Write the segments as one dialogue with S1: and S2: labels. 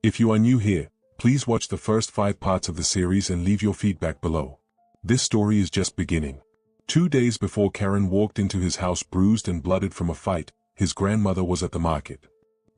S1: If you are new here, please watch the first 5 parts of the series and leave your feedback below. This story is just beginning. 2 days before Karan walked into his house bruised and blooded from a fight, his grandmother was at the market.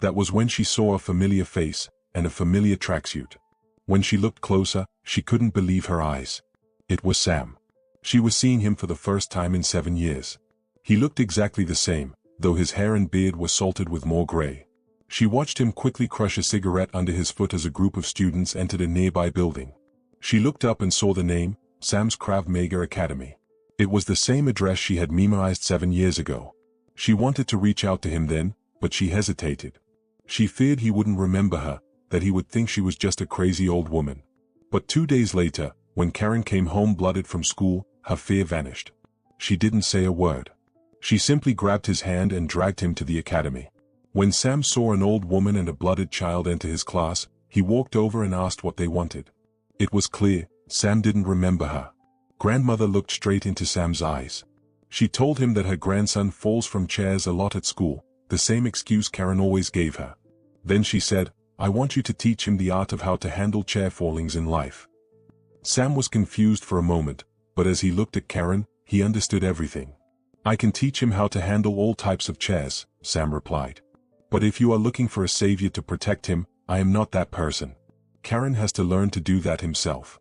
S1: That was when she saw a familiar face and a familiar tracksuit. When she looked closer, she couldn't believe her eyes. It was Sam. She was seeing him for the first time in 7 years. He looked exactly the same, though his hair and beard were salted with more gray. She watched him quickly crush a cigarette under his foot as a group of students entered a nearby building. She looked up and saw the name, Sam's Krav Maga Academy. It was the same address she had memorized 7 years ago. She wanted to reach out to him then, but she hesitated. She feared he wouldn't remember her, that he would think she was just a crazy old woman. But 2 days later, when Karan came home blooded from school, her fear vanished. She didn't say a word. She simply grabbed his hand and dragged him to the academy. When Sam saw an old woman and a blooded child enter his class, he walked over and asked what they wanted. It was clear, Sam didn't remember her. Grandmother looked straight into Sam's eyes. She told him that her grandson falls from chairs a lot at school, the same excuse Karan always gave her. Then she said, "I want you to teach him the art of how to handle chair fallings in life." Sam was confused for a moment, but as he looked at Karan, he understood everything. "I can teach him how to handle all types of chairs," Sam replied. "But if you are looking for a savior to protect him, I am not that person. Karan has to learn to do that himself."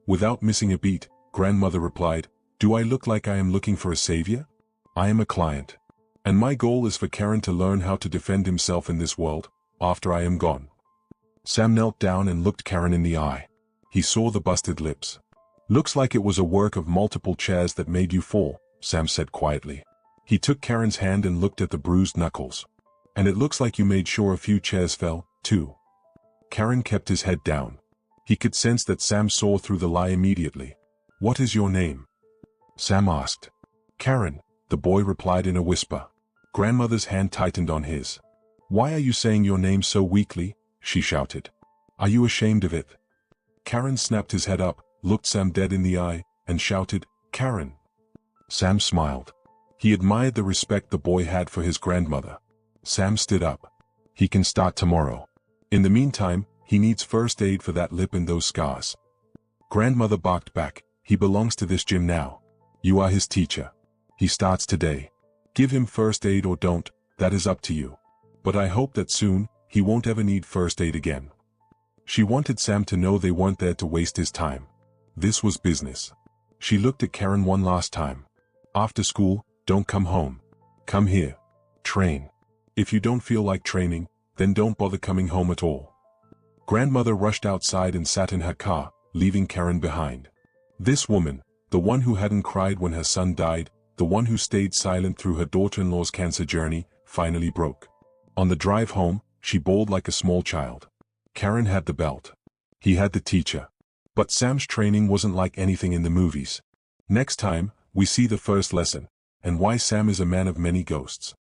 S1: Without missing a beat, Grandmother replied, "Do I look like I am looking for a savior? I am a client. And my goal is for Karan to learn how to defend himself in this world, after I am gone." Sam knelt down and looked Karan in the eye. He saw the busted lips. "Looks like it was a work of multiple chairs that made you fall," Sam said quietly. He took Karan's hand and looked at the bruised knuckles. "And it looks like you made sure a few chairs fell, too." Karan kept his head down. He could sense that Sam saw through the lie immediately. "What is your name?" Sam asked. "Karan," the boy replied in a whisper. Grandmother's hand tightened on his. "Why are you saying your name so weakly?" she shouted. "Are you ashamed of it?" Karan snapped his head up, looked Sam dead in the eye, and shouted, "Karan." Sam smiled. He admired the respect the boy had for his grandmother. Sam stood up. "He can start tomorrow. In the meantime, he needs first aid for that lip and those scars." Grandmother barked back, "He belongs to this gym now. You are his teacher. He starts today. Give him first aid or don't, that is up to you. But I hope that soon, he won't ever need first aid again." She wanted Sam to know they weren't there to waste his time. This was business. She looked at Karan one last time. "After school, don't come home. Come here. Train. If you don't feel like training, then don't bother coming home at all." Grandmother rushed outside and sat in her car, leaving Karan behind. This woman, the one who hadn't cried when her son died, the one who stayed silent through her daughter-in-law's cancer journey, finally broke. On the drive home, she bawled like a small child. Karan had the belt. He had the teacher. But Sam's training wasn't like anything in the movies. Next time, we see the first lesson, and why Sam is a man of many ghosts.